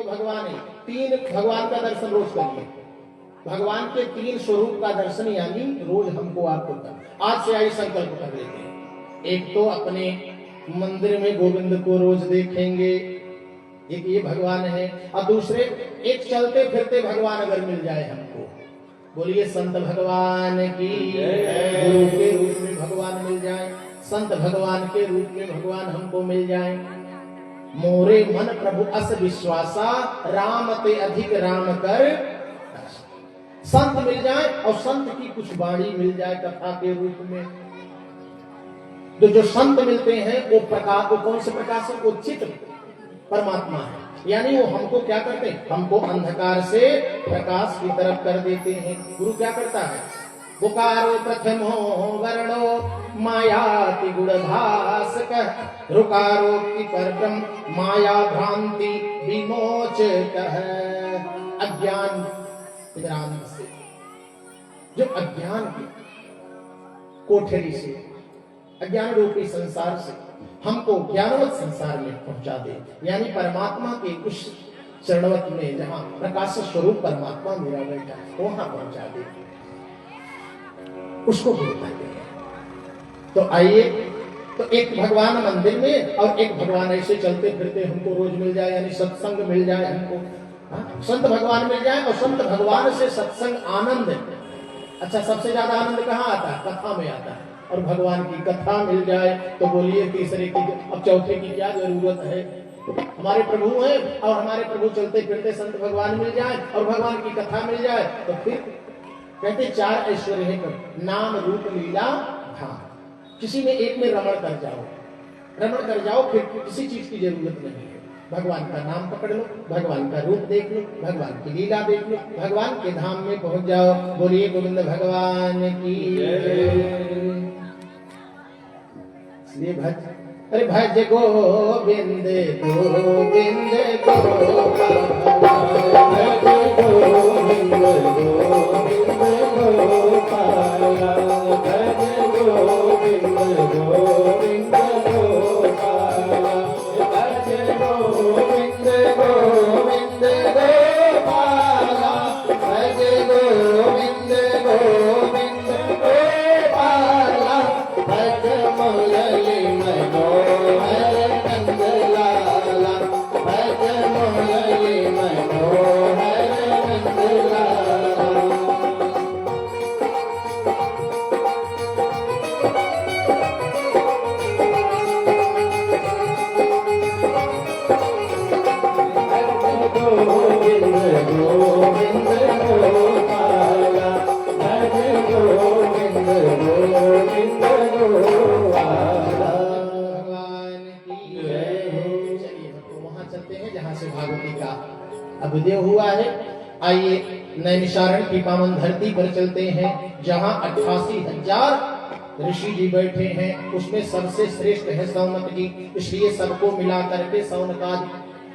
भगवान है, 3 भगवान का दर्शन रोज करिए। भगवान के 3 स्वरूप का दर्शन यानी रोज हमको आपको करना। आज से आई संकल्प कर लेते हैं। एक तो अपने मंदिर में गोविंद को रोज देखेंगे, एक ये भगवान है। और दूसरे एक चलते फिरते भगवान अगर मिल जाए हमको, बोलिए संत भगवान की, गुरु के रूप में भगवान मिल जाए, संत भगवान के रूप में भगवान हमको मिल जाए। मोरे मन प्रभु अस विश्वासा, राम ते अधिक राम कर। संत मिल जाए और संत की कुछ वाणी मिल जाए कथा के रूप में। तो जो संत मिलते हैं वो प्रकाश, वो कौन से प्रकाश है? वो चित्त परमात्मा है। यानी वो हमको क्या करते हैं? हमको अंधकार से प्रकाश की तरफ कर देते हैं। गुरु क्या करता है? पुकारो प्रथमो वर्णो मायाति गुणभास कह, रुकारो की परब्रह्म माया भ्रांति विमोच कह। अज्ञान से, जो अज्ञान की कोठरी से, अज्ञान रूपी संसार से हमको ज्ञानवत संसार में पहुंचा दे, यानी परमात्मा के उस चरणवत में जहां प्रकाश स्वरूप परमात्मा मेरा बैठा वहां पहुंचा दे, उसको बोलता है। तो आइए, तो एक भगवान मंदिर में और एक भगवान ऐसे चलते फिरते हमको रोज मिल जाए, यानी सत्संग मिल जाए हमको, संत भगवान मिल जाए। और संत भगवान से सत्संग आनंद, अच्छा सबसे ज्यादा आनंद कहाँ आता है? कथा में आता है। और भगवान की कथा मिल जाए तो बोलिए तीसरे की, अब चौथे की क्या जरूरत है? हमारे प्रभु हैं और हमारे प्रभु चलते फिरते संत भगवान मिल जाए और भगवान की कथा मिल जाए तो फिर कहते 4 ऐश्वर्य है, नाम रूप लीला धाम। किसी में एक में रमण कर जाओ, रमण कर जाओ, फिर किसी चीज की जरूरत नहीं है। भगवान का नाम पकड़ लो, भगवान का रूप देख लो, भगवान की लीला देख लो, भगवान के धाम में पहुंच जाओ। बोलिए गोविंद भगवान की जय। इसलिए अरे भज गोविंद गोविंद गोपाल, भज गोविंद गोविंद गोपाल, भज गोविंद गोविंद गोपाल, भज गोविंद गोविंद गोपाल, भज गोविंद गोविंद गोपाल, भज मुरली मनोहर नंदलाला, भज मुरली मनोहर नंदलाला। गोविंद गोविंद गोपाल, भज गोविंद गोविंद गोपाल। भगवान की जय। चलिए तो वहां चलते हैं जहां से भागवती का अभ्युदय हुआ है। आइए नैमिषारण्य की पावन धरती पर चलते हैं जहां 88,000 ऋषि जी बैठे हैं। उसमें सबसे श्रेष्ठ है सौनक जी, इसलिए सबको मिला करके सौनकाद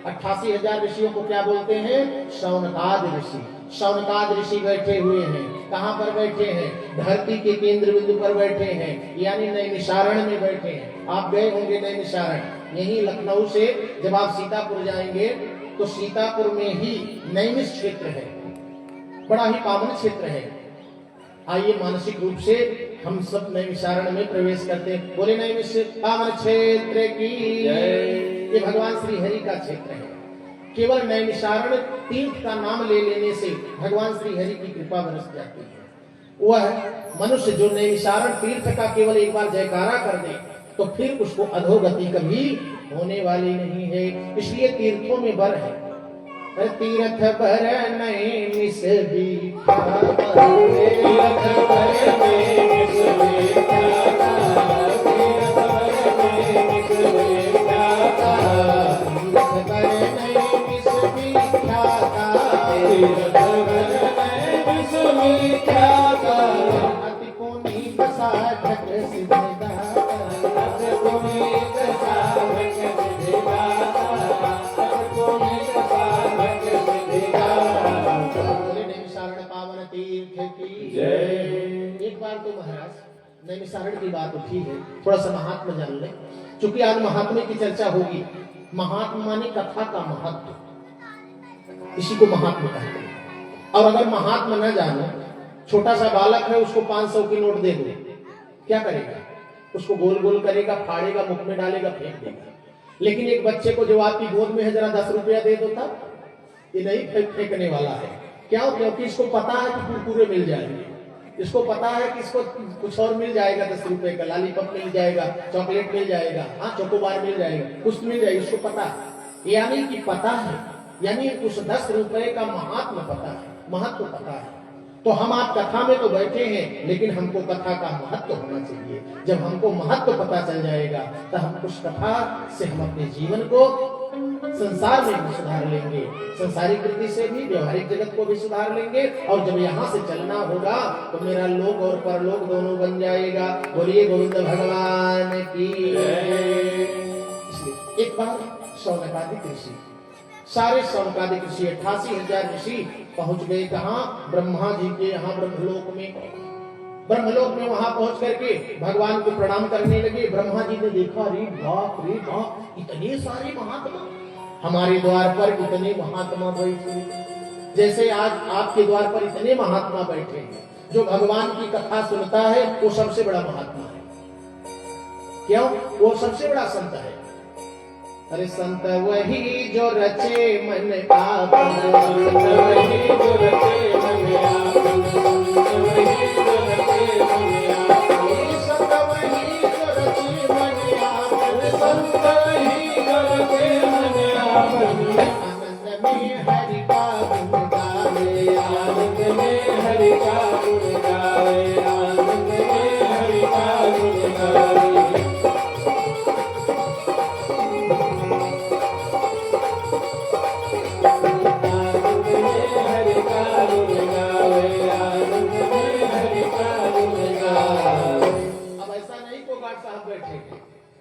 88,000 ऋषियों को क्या बोलते हैं? शौनकाद ऋषि। शौनकाद ऋषि बैठे हुए हैं। कहाँ पर बैठे हैं? धरती के केंद्र बिंदु पर बैठे हैं, यानी नैमिषारण्य में बैठे हैं। आप गए होंगे नैमिषारण्य, यही लखनऊ से जब आप सीतापुर जाएंगे तो सीतापुर में ही नैमिष क्षेत्र है, बड़ा ही पावन क्षेत्र है। आइए मानसिक रूप से हम सब नैमिषारण्य में प्रवेश करते हैं। बोले नैमिष पावन क्षेत्र की जय। ये भगवान श्री हरि का क्षेत्र है। केवल नैमिषारण्य तीर्थ का नाम ले लेने से भगवान श्री हरि की कृपा बरस जाती है। वह मनुष्य जो नैमिषारण्य तीर्थ का केवल एक बार जयकारा कर दे तो फिर उसको अधोगति कभी होने वाली नहीं है। इसलिए तीर्थों में बर है, तीर्थ बर नैमिष विख्याता, तीर्थ बर नैमिष विख्याता, तीर्थ बर नैमिष विख्याता, तीर्थ बर नैमिष विख्याता, तीर्थ बर नैमिष विख्याता। अति पुनीत साधक सिद्धिदाता, अति पुनीत साधक सिद्धिदाता, अति पुनीत साधक सिद्धिदाता। नैमिषारण्य पावन तीर्थ की जय। एक बार तो महाराज नैमिषारण्य की बात उठी है, थोड़ा सा महात्मा जान ले। चूंकि आज महात्मा की चर्चा होगी। महात्मा माने कथा का महत्व। इसी को महात्मा कहते हैं। और अगर महात्मा न जानो, छोटा सा बालक है, उसको 500 की नोट दे दो, क्या करेगा? उसको गोल गोल करेगा, फाड़ेगा, मुख में डालेगा, फेंक देगा। लेकिन एक बच्चे को जो आपकी गोद में है, जरा 10 रुपया दे दो, तब ये नहीं फेंकने वाला है। क्या? क्योंकि इसको पता है कि कुरकुरे मिल जाएंगे, इसको पता है कि इसको कुछ और मिल जाएगा, 10 रुपए का लॉलीपॉप मिल जाएगा, चॉकलेट मिल जाएगा, हाँ चोकोबार मिल जाएगा, कुछ मिल जाएगा, इसको पता है। यानी कि पता है, यानी उस 10 रुपए का महात्मा पता है, महत्व पता है। तो हम आप कथा में तो बैठे हैं, लेकिन हमको कथा का महत्व होना चाहिए। जब हमको महत्व पता चल जाएगा, तो हम उस कथा से हम अपने जीवन को संसार में भी सुधार लेंगे, संसारिक वृत्ति से भी, व्यवहारिक जगत को भी सुधार लेंगे। और जब यहाँ से चलना होगा तो मेरा लोक और परलोक दोनों बन जाएगा। बोलिए गोविंद भगवान की। इसलिए एक बार शौनकादिक ऋषि, सारे शौनकादिक ऋषि 88,000 ऋषि पहुंच गए कहाँ? ब्रह्मा जी के यहाँ ब्रह्मलोक में। ब्रह्मलोक में वहां पहुंच करके भगवान को प्रणाम करने लगे। ब्रह्मा जी ने देखा, रे बाप, इतने सारे महात्मा हमारे द्वार पर, इतने महात्मा बैठे, जैसे आज आपके द्वार पर इतने महात्मा बैठे हैं। जो भगवान की कथा सुनता है वो सबसे बड़ा महात्मा है। क्यों? वो सबसे बड़ा संत है। अरे संत वही जो रचे मन आप, वही जो रचे मन आप, वही जो रचे मन आप, संत वही जो रचे मन आप, संत वही जो रचे मन आप। आनंद में हरि का गुण गावे, आनंद में हरि का गुण गावे, आनंद में हरि का गुण गावे।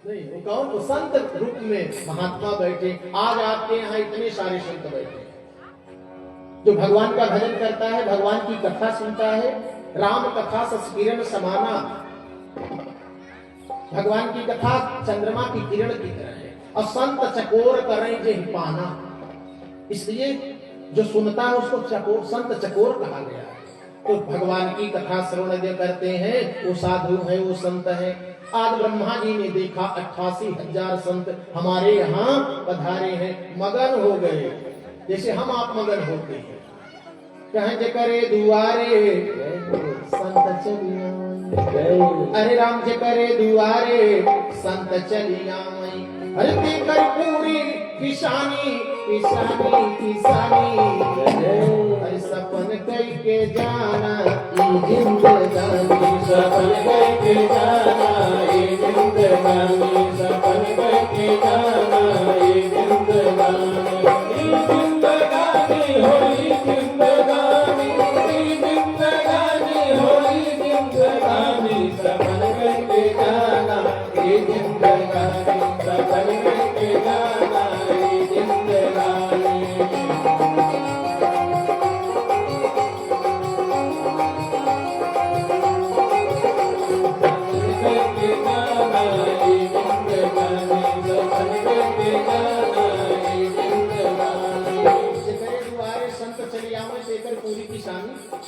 नहीं, वो कौन? वो संत रूप में महात्मा बैठे। आज आपके यहाँ इतने सारे संत बैठे जो भगवान का भजन करता है, भगवान की कथा सुनता है। राम कथा सस्किरण समाना, भगवान की कथा चंद्रमा की किरण की तरह है। और संत चकोर करें जे पाना, इसलिए जो सुनता है उसको चकोर, संत चकोर कहा गया है। तो भगवान की कथा श्रवण जो करते हैं वो साधु है, वो संत है। आज ब्रह्मा जी ने देखा 88,000 संत हमारे यहाँ पधारे हैं, मगन हो गए, जैसे हम आप मगन होते हैं। कहें जे करे दुआरे संत चलिया, अरे राम जे करे दुआरे संत चलिया। अरे देकर पूरी किसानी किसानी किसानी, अरे सपन कई के जाना जिंदगानी, सपन कई के जाना जिंदगानी, सपन कई के जाना जिंदगानी। जिंदगानी होई जिंदगानी, जिंदगानी होई जिंदगानी, सपन कई के जाना जिंदगानी, सपन कई के जाना जिंदगानी।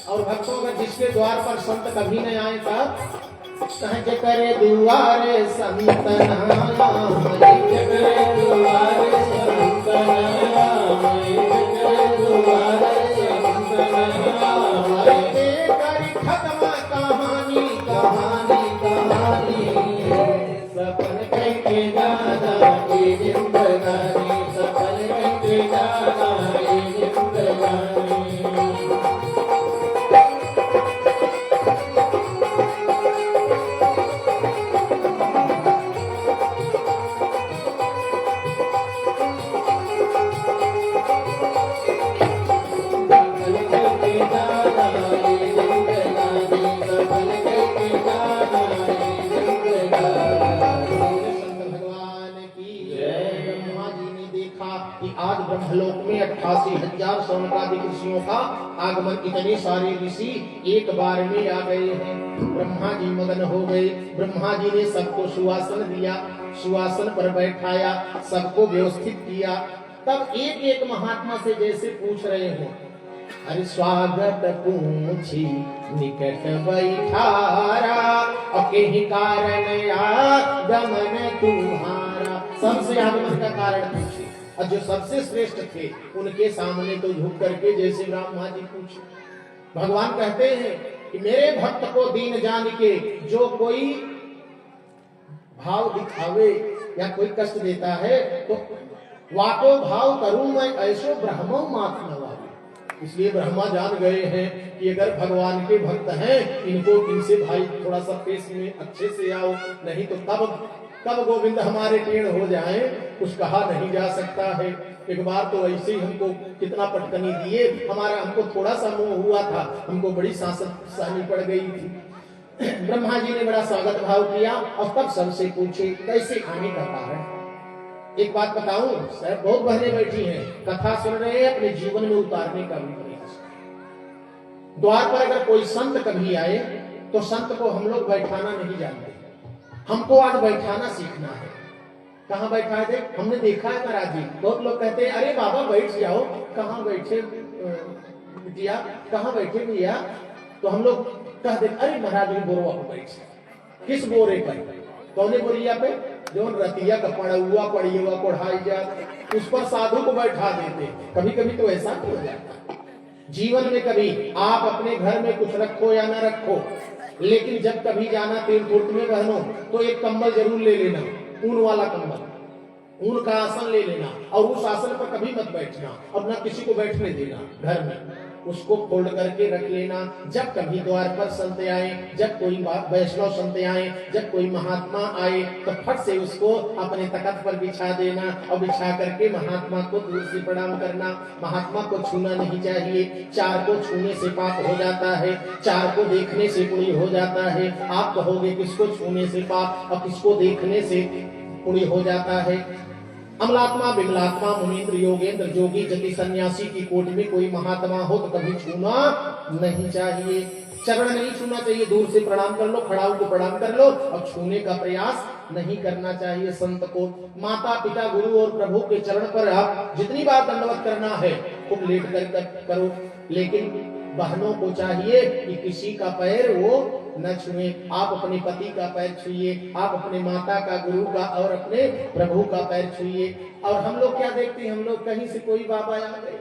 और भक्तों का जिसके द्वार पर संत कभी नहीं आए तब कहे करे दुआरे संत नाय, करे दुआरे संत नाय, करे दुआरे संत नाय। खत्म कहानी कहानी कहानी, सपन कई के जाना जिंदगानी, सपन कई के जाना जिंदगानी। ब्रह्मलोक में 88,000 शौनकादिक ऋषियों का आगमन, इतने सारे ऋषि एक बार में आ गए हैं। ब्रह्मा जी मगन हो गए। ब्रह्मा जी ने सबको सुवासन दिया, सुवासन पर बैठाया, सबको व्यवस्थित किया। तब एक एक महात्मा से जैसे पूछ रहे हो, अरे स्वागत पूछी निकट बैठारा, और के ही कारण आगमन तुम्हारा। सबसे आगमन का कारण पूछे, और जो सबसे श्रेष्ठ थे उनके सामने तो झुक करके जैसे ब्रह्मा जी पूछे। भगवान कहते हैं कि मेरे भक्त को दीन जान के जो कोई भाव दिखावे या कोई कष्ट देता है तो वाको भाव करूं मैं ऐसो ब्रह्मो मात नवावे। इसलिए ब्रह्मा जान गए हैं कि अगर भगवान के भक्त हैं इनको इनसे भाई थोड़ा सा पेश में अच्छे से आओ, नहीं तो कब गोविंद हमारे टेढ़ हो जाएं कुछ कहा नहीं जा सकता है। एक बार तो ऐसे ही हमको कितना पटकनी दिए, हमको थोड़ा सा मोह हुआ था, हमको बड़ी सांसत सहनी पड़ गई थी। ब्रह्मा जी ने बड़ा स्वागत भाव किया और तब सबसे पूछे कैसे आने का कारण। एक बात बताऊं, सर बहुत बहनें बैठी हैं, कथा सुन रहे हैं, अपने जीवन में उतारने का भी प्रयास। द्वार पर अगर कोई संत कभी आए तो संत को हम लोग बैठाना नहीं जानते, हमको आज बैठाना सीखना है। कहाँ बैठा दे? हमने देखा है महाराज जी, बहुत लोग कहते हैं अरे बाबा बैठ जाओ। कहाँ बैठे बिटिया, कहाँ बैठे भैया? तो हम लोग कह दे अरे महाराज जी बोरवा पर बैठ। किस बोरे पर? कौने बोरिया पे? जो रतिया का पड़ा पड़ी हुआ पढ़ाई जाए उस पर साधु को बैठा देते। कभी कभी तो ऐसा हो जाता। जीवन में कभी आप अपने घर में कुछ रखो या ना रखो, लेकिन जब कभी जाना तीर्थ में बहनों तो एक कंबल जरूर ले लेना, ऊन वाला कंबल, ऊन का आसन ले लेना, और उस आसन पर कभी मत बैठना और न किसी को बैठने देना। घर में उसको फोल्ड करके रख लेना। जब कभी द्वार पर संत आए, जब कोई वैष्णव संत आए, जब कोई महात्मा आए तो फट से उसको अपने तख्त पर बिछा देना और बिछा करके महात्मा को दूर से प्रणाम करना। महात्मा को छूना नहीं चाहिए, चार को छूने से पाप हो जाता है, चार को देखने से पुण्य हो जाता है। आप कहोगे किसको छूने से पाप और किसको देखने से पुण्य हो जाता है? अमलात्मा, विमलात्मा, मुनीन्द्र, योगेंद्र, जोगी, जति, सन्यासी की कोटि में कोई महात्मा हो तो कभी छूना नहीं चाहिए। चरण नहीं छूना चाहिए, दूर से प्रणाम कर लो, खड़ाऊ को प्रणाम कर लो और छूने का प्रयास नहीं करना चाहिए संत को। माता पिता गुरु और प्रभु के चरण पर आप जितनी बार दंडवत करना है खूब लेट कर करो, लेकिन बहनों को चाहिए कि किसी का पैर वो न छुए। आप अपने पति का पैर छुइए, आप अपने माता का, गुरु का और अपने प्रभु का पैर छुइए। और हम लोग क्या देखते हैं, हम लोग कहीं से कोई बाबा आ गए,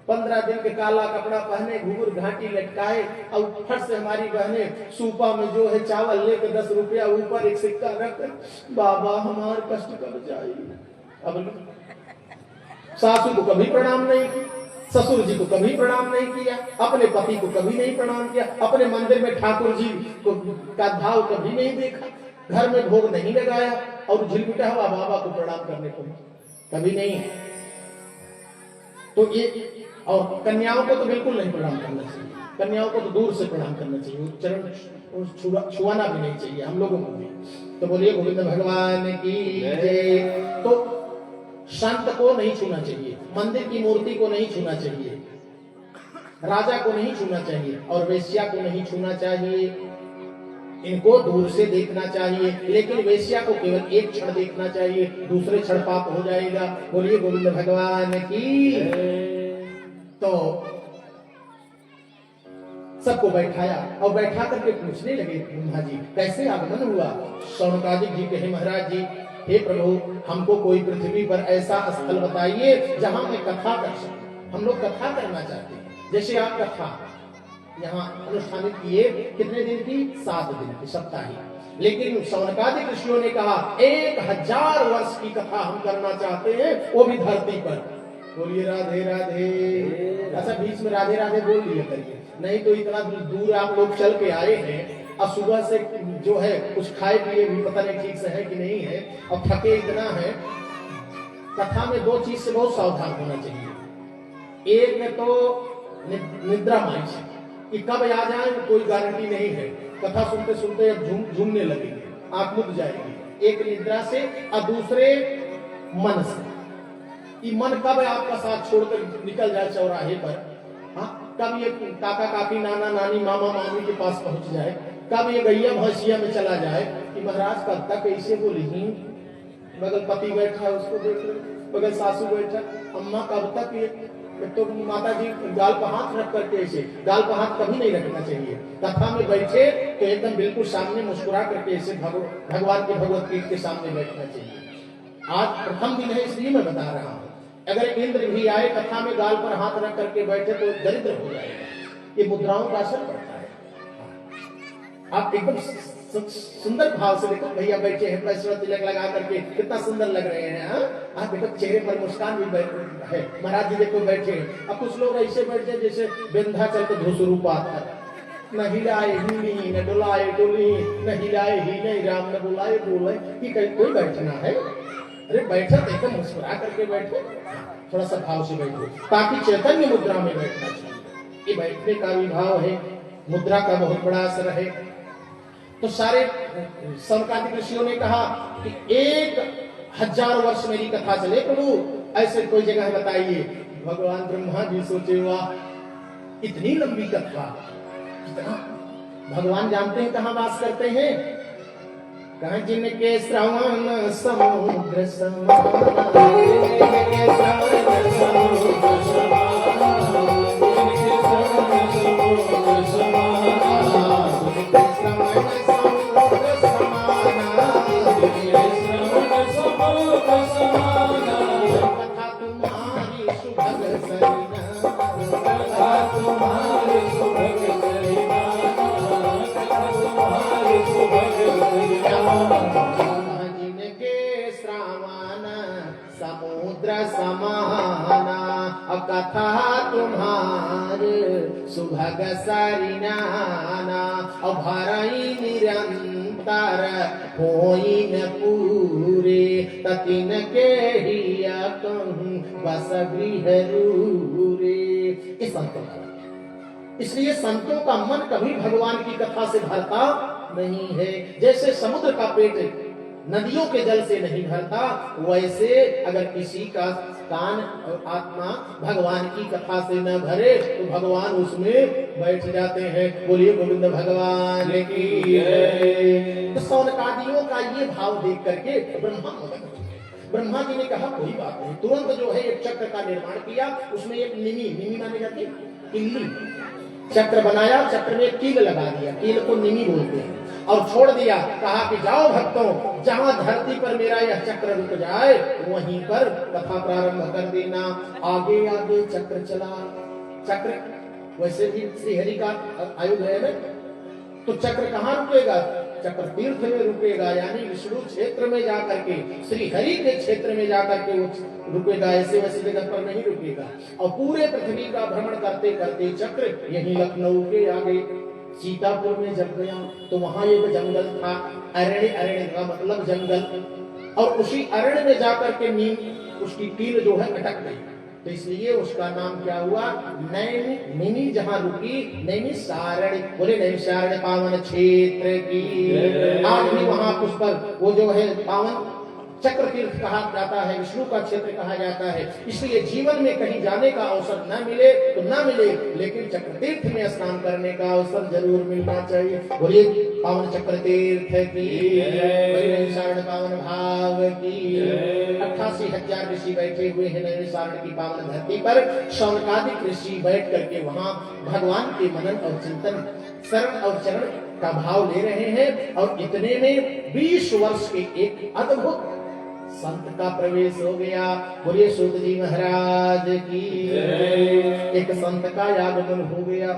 15 दिन के काला कपड़ा पहने, घुंघरू घाटी लटकाए और फट से हमारी बहने सूपा में जो है चावल लेकर 10 रुपया ऊपर एक सिक्का रख, बाबा हमारे कष्ट कब जाएगी। अब सासू को कभी प्रणाम नहीं किया, ससुर जी को कभी प्रणाम नहीं किया, अपने पति को कभी नहीं प्रणाम किया, अपने मंदिर में ठाकुर जी को का भाव कभी नहीं देखा, घर में भोग नहीं लगाया और झिलमिटा हुआ बाबा को प्रणाम करने को कभी नहीं। तो ये, और कन्याओं को तो बिल्कुल नहीं प्रणाम करना चाहिए, कन्याओं को तो दूर से प्रणाम करना चाहिए, चरण छुआना भी नहीं चाहिए हम लोगों को भी। तो बोलिए गोविंद भगवान की जय। तो संत को नहीं छूना चाहिए, मंदिर की मूर्ति को नहीं छूना चाहिए, राजा को नहीं छूना चाहिए और वेश्या को नहीं छूना चाहिए। इनको दूर से देखना चाहिए, लेकिन वेश्या को केवल एक क्षण देखना चाहिए, दूसरे क्षण पाप हो जाएगा। बोलिए गोविंद भगवान की। तो सबको बैठाया और बैठा करके पूछने लगे ब्रह्मा जी कैसे आगमन हुआ। शौनकादिक जी कहे महाराज जी, हे प्रभु हमको कोई पृथ्वी पर ऐसा स्थल बताइए जहां मैं कथा कर सकूं। हम लोग कथा करना चाहते हैं, जैसे आप कथा यहाँ अनुष्ठानित किए, कितने दिन की? 7 दिन की, साप्ताहिक। लेकिन शौनकादिक ऋषियों ने कहा 1000 वर्ष की कथा हम करना चाहते हैं, वो भी धरती पर। बोलिए राधे राधे। अच्छा बीच में राधे राधे बोल लिया करिए, नहीं तो इतना दूर आप लोग चल के आए हैं और सुबह से जो है कुछ खाए पिए भी पता नहीं ठीक से है कि नहीं है, और थके इतना है। कथा में 2 चीज से बहुत सावधान होना चाहिए। एक में तो निद्रा माइंड कि कब आ जाए कोई गारंटी नहीं है, कथा सुनते सुनते झूमने लगेंगे, आंख मुद जाएगी। एक निद्रा से और दूसरे मन से, कि मन कब आपका साथ छोड़कर निकल जाए चौराहे पर, हाँ कब ये काका काकी नाना नानी मामा मामी के पास पहुंच जाए, कब ये गैया भैंसिया में चला जाए कि महाराज कब तक ऐसे बोली, बगल पति बैठा है उसको देख ले, बगल सासू बैठा, अम्मा कब तक ये, तो माता जी गाल पर हाथ रख करके, ऐसे गाल पर हाथ कभी नहीं रखना चाहिए। कथा में बैठे तो एकदम बिल्कुल सामने मुस्कुरा करके ऐसे भगवान के भगवत पीठ के सामने बैठना चाहिए। आज प्रथम दिन है इसलिए मैं बता रहा हूँ। अगर इंद्र भी आए कथा में गाल पर हाथ रख करके बैठे तो दरिद्र हो जाएगा। ये मुद्राओं का असर पड़ता है। आप एकदम सुंदर भाव से देखो, भैया बैठे हैं पैसवा तिलक लगा करके, कितना सुंदर लग रहे हैं। हाँ, आप देखो चेहरे पर मुस्कान भी है। महाराज जी देखो बैठे हैं। अब कुछ लोग ऐसे बैठे जैसे विंध्याचल को धूसरू पाकर, न हिलाए हिली न डुलाए डुली, न हिलाए ही नहीं राम न बुलाए बोले कि कोई बैठना है। अरे बैठा देखो, मुस्कुरा करके बैठो, थोड़ा सा भाव से बैठो, ताकि चैतन्य मुद्रा में बैठना चाहिए। ये बैठने का भी भाव है, मुद्रा का बहुत बड़ा असर है। तो सारे समकालिक ऋषियों ने कहा कि 1000 वर्ष मेरी कथा चले प्रभु, ऐसे कोई जगह बताइए। भगवान ब्रह्मा जी सोचे, वाह इतनी लंबी कथा, कितना भगवान जानते हैं कहाँ वास करते हैं। कहा जिनके श्रवण समुद्र समान, जिनके श्रवण समुद्र समान, जिनके श्रवण समुद्र समान, जिनके श्रवण समुद्र समान, जिनके श्रवण समुद्र समान, कथा तुम्हारी सुभग सरिना, कथा तुम्हारी सुभग सरिना, कथा तुम्हारी सुभग सरिना, जिनके श्रावण समुद्र समाना, कथा तुम्हारे सुभग सरिनाना, भरई निरंतर होई न पूरे, ततिन के ही कहूँ बस गृह रूरे। इस संतों का, इसलिए संतों का मन कभी भगवान की कथा से भरता नहीं है। जैसे समुद्र का पेट नदियों के जल से नहीं भरता, वैसे अगर किसी का कान और आत्मा भगवान की कथा से न भरे तो भगवान उसमें बैठ जाते हैं। बोलिए गोविंद भगवान की। तो सौनकादियों का ये भाव देख करके ब्रह्मा मगन हो गए। ब्रह्मा जी ने कहा कोई बात नहीं, तुरंत जो है एक चक्र का निर्माण किया। उसमें एक निमी माने जाती है किल्ली, चक्र बनाया, चक्र में एक कील लगा दिया, कील को निमी बोलते हैं, और छोड़ दिया। कहा कि जाओ भक्तों, जहां धरती पर मेरा यह चक्र रुक जाए वहीं पर कथा प्रारंभ कर देना। आगे आगे चक्र चला। चक्र वैसे भी श्रीहरि का आयुध है ना, तो चक्र कहाँ रुकेगा? चक्र तीर्थ में रुकेगा, यानी विष्णु क्षेत्र में जाकर के, श्री हरि के क्षेत्र में जाकर के वो रुकेगा, ऐसे वैसे जगह पर नहीं रुकेगा। और पूरे पृथ्वी का भ्रमण करते करते चक्र यही लखनऊ के आगे सीतापुर में जब गया तो वहां एक जंगल था, अरण्य, अरण्य का मतलब जंगल, और उसी अरण्य में जाकर के नीम उसकी कील जो है अटक गई, तो इसलिए उसका नाम क्या हुआ? नैनी, जहां रुकी नैमिषारण्य। बोले नैमिषारण्य पावन क्षेत्र की। आज भी वहां उस पर वो जो है पावन चक्र तीर्थ कहा जाता है, विष्णु का क्षेत्र कहा जाता है। इसलिए जीवन में कहीं जाने का अवसर न मिले तो न मिले, लेकिन चक्र तीर्थ में स्नान करने का अवसर जरूर मिलना चाहिए। बोलिए पावन चक्र तीर्थ की, नैमिषारण्य पावन भाव की। 88,000 ऋषि बैठे हुए हैं नैमिषारण्य की पावन धरती पर। शौनकादिक ऋषि बैठ करके वहां भगवान के मनन और चिंतन, शरण और चरण का भाव ले रहे हैं। और इतने में 20 वर्ष के एक अद्भुत संत का प्रवेश हो गया। बोलिए सूत जी महाराज की। एक संत का आगमन हो गया।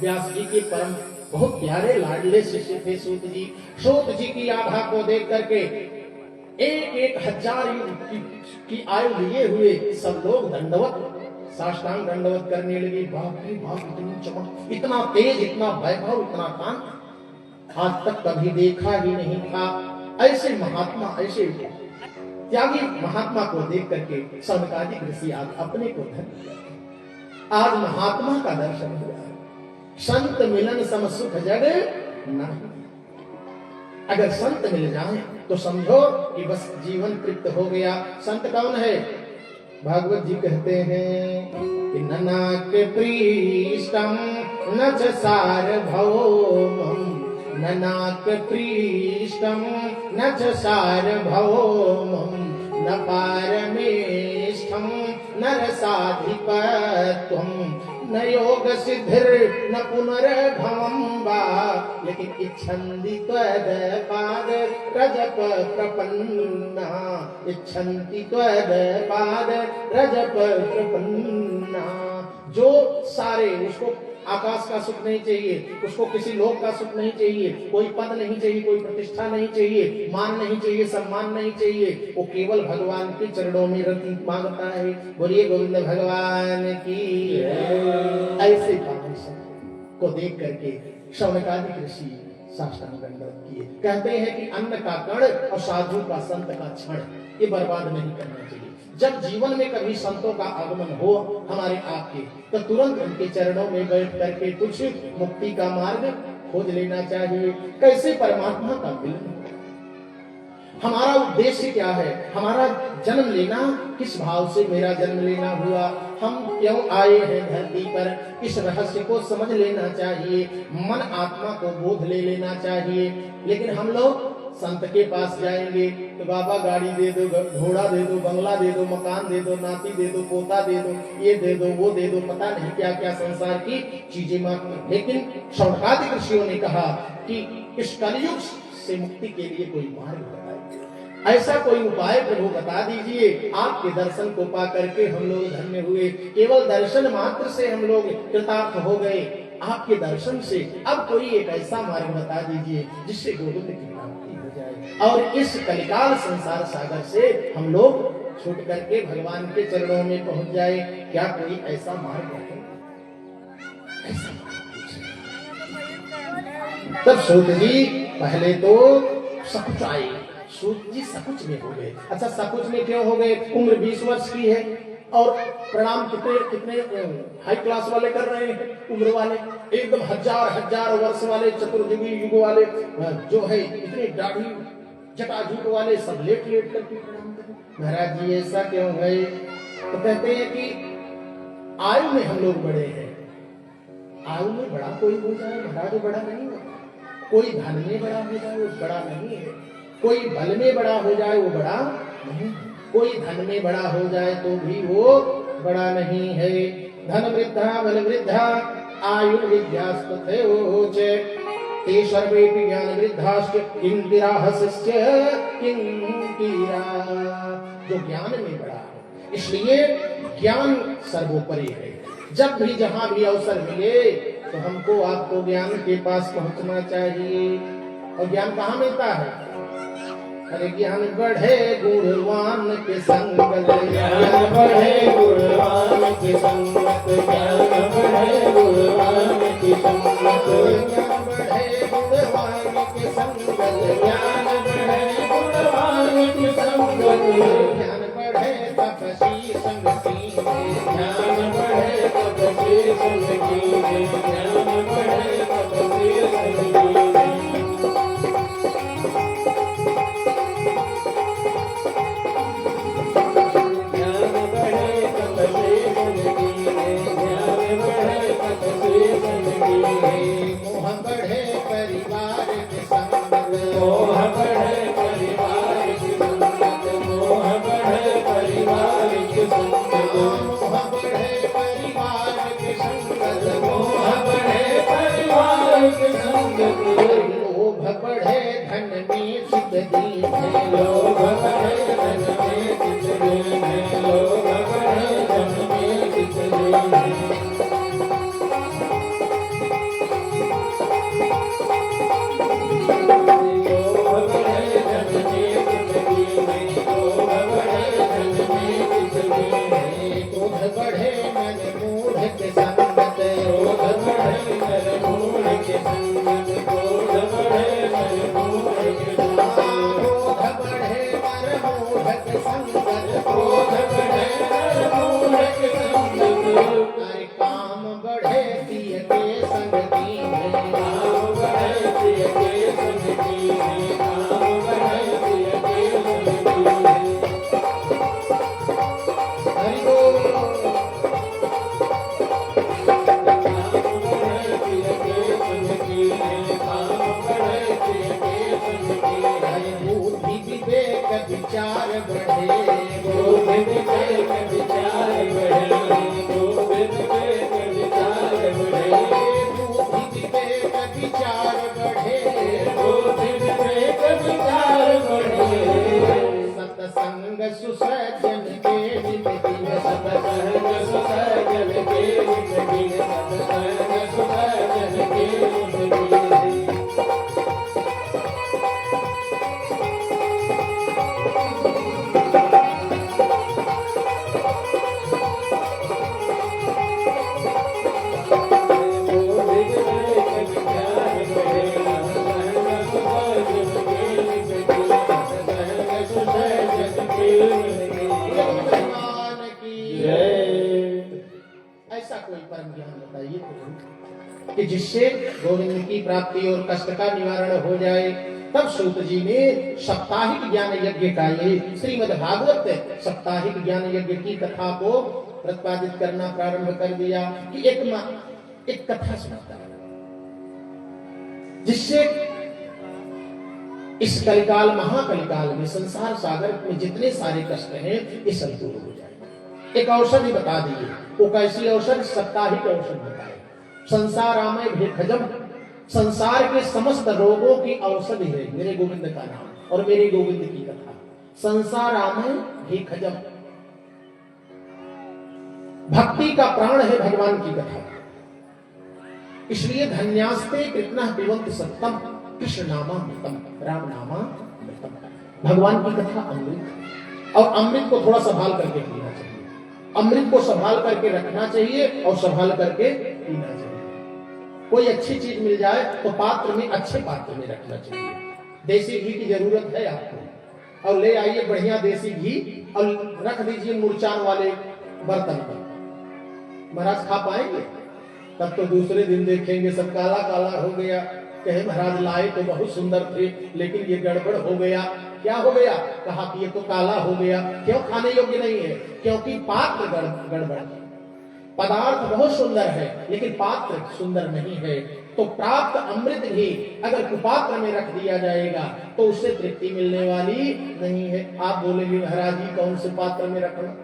व्यास जी के परम बहुत प्यारे लाडले शिष्य थे सूत जी। सूत जी की आभा को देख करके 1,000 की आयु लिए हुए सब लोग दंडवत, साष्टांग दंडवत करने लगे। बाप रे बाप, इतनी चमक, इतना तेज, इतना वैभव, इतना कांत आज तक कभी देखा ही नहीं था। ऐसे महात्मा, ऐसे त्यागी महात्मा को देख करके शौनकादिक ऋषि आज अपने को धन्य, आज महात्मा का दर्शन हुआ। संत मिलन सम सुख जग नहीं। अगर संत मिल जाए तो समझो कि बस जीवन तृप्त हो गया। संत कौन है? भागवत जी कहते हैं कि ननाक प्रीष्टम न च सार्वभौमम्, ननाक प्रीष्टम न च सार्वभौमम्, न पारमेष्ठम नरसाधिपत्वम न योग सिद्धिर न पुनर्भवम वा लेकिन इच्छन्ति त्वदपाद रजप प्रपन्ना इच्छन्ति त्वदपाद रजप प्रपन्ना। जो सारे उसको आकाश का सुख नहीं चाहिए, उसको किसी लोक का सुख नहीं चाहिए, कोई पद नहीं चाहिए, कोई प्रतिष्ठा नहीं चाहिए, मान नहीं चाहिए, सम्मान नहीं चाहिए, वो केवल भगवान के चरणों में रति मांगता है। बोलिए गोविंद भगवान की। ऐसे पावन संत को देख करके शौनकादि ऋषि साष्टांग दंडवत किए। कहते हैं कि अन्न का कण और साधु का संत का क्षण ये बर्बाद नहीं करना चाहिए। जब जीवन में कभी संतों का आगमन हो हमारे आपके, तो तुरंत उनके चरणों में बैठ करके कुछ मुक्ति का मार्ग खोज लेना चाहिए। कैसे परमात्मा का मिलन, हमारा उद्देश्य क्या है, हमारा जन्म लेना किस भाव से मेरा जन्म लेना हुआ, हम क्यों आए हैं धरती पर, इस रहस्य को समझ लेना चाहिए। मन आत्मा को बोध ले लेना चाहिए। लेकिन हम लोग संत के पास जाएंगे तो बाबा गाड़ी दे दो, घोड़ा दे दो, बंगला दे दो, मकान दे दो, नाती दे दो, पोता दे दो, ये दे दो, वो दे दो, पता नहीं क्या क्या संसार की चीजें मांगते। लेकिन शौनकादि ऋषियों ने कहा कि इस कलयुग से मुक्ति के लिए कोई मार्ग बताइए, ऐसा कोई उपाय प्रभु बता दीजिए। आपके दर्शन को पा करके हम लोग धन्य हुए। केवल दर्शन मात्र से हम लोग कृतार्थ हो गए। आपके दर्शन से अब कोई एक ऐसा मार्ग बता दीजिए जिससे गोविंद की प्राप्ति हो जाए और इस कलिकाल संसार सागर से हम लोग छूट करके भगवान के चरणों में पहुंच जाए। क्या कोई ऐसा मार्ग है? ऐसा मार्ग। तब सूत जी पहले तो सकुच आए। सूत जी सकुच में हो गए। अच्छा, सकुच में क्यों हो गए? उम्र 20 वर्ष की है और प्रणाम कितने कितने हाई क्लास वाले कर रहे हैं, उम्र वाले, एकदम हजार हजार वर्ष वाले, चतुर्युगी युग वाले, जो है इतने दाढ़ी जटाजूट वाले, सब लेट लेट करके प्रणाम करें। महाराज जी ऐसा क्यों गए? तो कहते हैं कि आयु में हम लोग बड़े हैं। आयु में बड़ा कोई हो जाए महाराज बड़ा नहीं है, कोई धन में बड़ा हो जाए वो बड़ा नहीं है, कोई बल में बड़ा हो जाए वो बड़ा नहीं है, कोई धन में बड़ा हो जाए तो भी वो बड़ा नहीं है। धन वृद्धा बल वृद्धा आयु विद्यास्तथैवोचे ते सर्वेपि ज्ञान वृद्धाश्च किंकिराहस्य किंकिरा। जो ज्ञान में बड़ा है, इसलिए ज्ञान सर्वोपरि है। जब भी जहां भी अवसर मिले तो हमको आपको ज्ञान के पास पहुंचना चाहिए। और ज्ञान कहाँ मिलता है? अरे ज्ञान बढ़े गुणवान के संगत, ज्ञान बढ़े गुणवान की संगत, ज्ञान बढ़े गुणवान की संगत, ज्ञान बढ़े गुणवान के संगत, ज्ञान बढ़े गुणवान की संगत, ज्ञान बढ़े तपसी संगति में, ज्ञान बढ़े तपसी संगति में, ज्ञान बढ़े तपसी संगति में। मोह बढ़े परिवार के संगत, मोह बढ़े परिवार की संगत, मोह बढ़े परिवार की संगत, मोह बढ़े परिवार के संगत, मोह बढ़े परिवार की संगत, लोभ बढ़े धन में सुख दीन, लोभ बढ़े धन में किस देन, लोभ बढ़े धन में किस देन। क्रोध बढ़े मन मूढ़ के संगत, क्रोध बढ़े मन मूढ़ के संगत, क्रोध बढ़े मन मूढ़ के संगत, क्रोध बढ़े मन मूढ़ के संगत, क्रोध बढ़े मन मूढ़ के संगत, अरे काम बढ़े प्रिय के संगति में, काम बढ़े प्रिय के संगति में, काम बढ़े प्रिय के संगति में। हरि बोल। बुद्धि विवेक विचार बढ़े, जय। ऐसा कोई परम ज्ञान बताइए प्रभु कि जिससे गोविंद की प्राप्ति और कष्ट का निवारण हो जाए। तब सूत जी ने साप्ताहिक ज्ञान यज्ञ का ये श्रीमद् भागवत साप्ताहिक ज्ञान यज्ञ की कथा को प्रतिपादित करना प्रारंभ कर दिया कि एक कथा सुनाता है जिससे इस कलिकाल महाकलिकाल में संसार सागर में जितने सारे कष्ट हैं ये सब दूर हो जाए। एक औषधि बता दीजिए, वो कैसी औषधि? साप्ताहिक औषधि बताए। संसारामय भेखजम, संसार के समस्त रोगों की औषधि है मेरे गोविंद का नाम और मेरे गोविंद की कथा। संसारामय भेखजम, भक्ति का प्राण है भगवान की कथा। इसलिए धन्यास्ते कृष्ण पिबंत सत्यम, कृष्ण नामामृतम, राम नामामृतम। भगवान की कथा अमृत, और अमृत को थोड़ा संभाल करके पीना चाहिए। अमृत को संभाल करके रखना चाहिए और संभाल करके पीना चाहिए। कोई अच्छी चीज मिल जाए तो पात्र में, अच्छे पात्र में रखना चाहिए। देसी घी की जरूरत है आपको, और ले आइए बढ़िया देसी घी और रख दीजिए मुरचान वाले बर्तन पर। महाराज खा पाएंगे? तब तो दूसरे दिन देखेंगे सब काला काला हो गया। कहे महाराज लाए तो बहुत सुंदर थे लेकिन ये गड़बड़ हो गया। क्या हो गया? कहा कि ये तो काला हो गया। क्यों? खाने योग्य नहीं है, क्योंकि पात्र गड़बड़ है। पदार्थ बहुत सुंदर है लेकिन पात्र सुंदर नहीं है। तो प्राप्त अमृत भी अगर कुपात्र में रख दिया जाएगा तो उससे तृप्ति मिलने वाली नहीं है। आप बोलेंगे महाराज जी कौन से पात्र में रखना?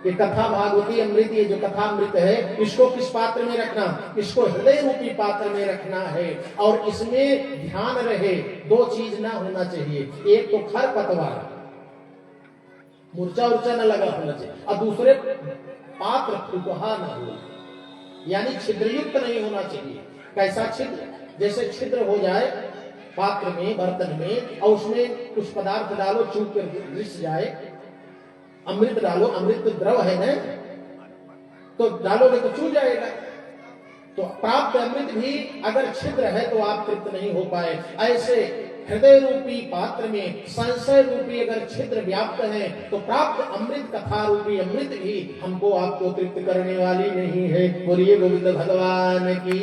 ये कथा भागवती अमृत, ये जो कथा अमृत है इसको किस पात्र में रखना? इसको हृदय रूपी पात्र में रखना है। और इसमें ध्यान रहे दो चीज ना होना चाहिए, एक तो खरपतवार, मुर्चा उर्चा न लगा होना चाहिए, और दूसरे पात्र फुकहा न हो, यानी छिद्रयुक्त नहीं होना चाहिए। कैसा छिद्र? जैसे छिद्र हो जाए पात्र में, बर्तन में, और उसमें कुछ पदार्थ डालो चूक कर रिस जाए। अमृत डालो, अमृत द्रव है ना, तो डालोगे तो चू जाएगा। तो प्राप्त अमृत भी अगर छिद्र है तो आप तृप्त नहीं हो पाए। ऐसे हृदय रूपी पात्र में संशय रूपी अगर छिद्र व्याप्त है तो प्राप्त अमृत, कथा रूपी अमृत भी हमको आपको तृप्त करने वाली नहीं है। बोलिए गोविंद भगवान की।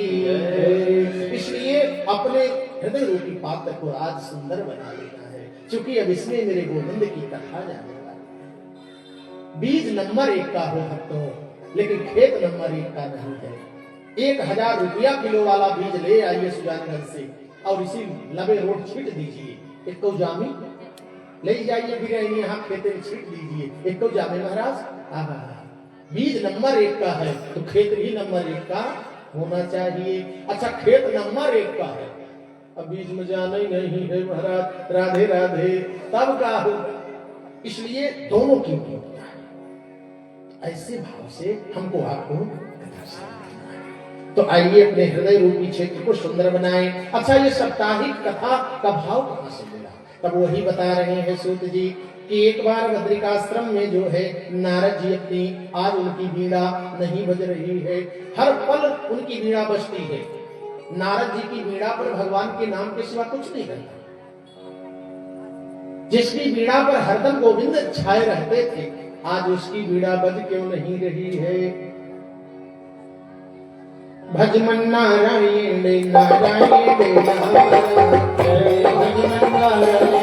इसलिए अपने हृदय रूपी पात्र को आज सुंदर बना लेना है, क्योंकि अब इसमें मेरे गोविंद की कथा जाने वाली। बीज नंबर 1 का हो भक्तों, लेकिन खेत नंबर 1 का नहीं है। 1000 रुपया किलो वाला बीज ले आइए सुजानगंज से और इसी लबे रोड छीट दीजिए। एक तो जामी ले जाइए, बिरैनी यहाँ खेते में छीट दीजिए। एक तो जामे महाराज। बीज नंबर 1 का है तो खेत भी नंबर 1 का होना चाहिए। अच्छा, खेत नंबर 1 का है, अब बीज में जाना ही नहीं है महाराज, राधे राधे, तब का होगा। इसलिए दोनों की उपयोगिता है। ऐसे भाव से हमको आपको कथा सुनाना है। तो आइए अपने हृदय रूपी क्षेत्र को सुंदर बनाएं। अच्छा, ये साप्ताहिक कथा का भाव कहां से मिला? तब वही बता रहे हैं सूत जी कि एक बार बद्रिकाश्रम में जो है नारद जी अपनी, आज उनकी बीड़ा नहीं बज रही है, हर पल उनकी बीड़ा बजती है। नारद जी की बीड़ा पर भगवान के नाम के सिवा कुछ नहीं रहता। जिसकी बीड़ा पर हरदम गोविंद छाए रहते थे, आज उसकी बीड़ा बज क्यों नहीं रही है? भजमन नारायण नारायण नारायण, भजमन नारायण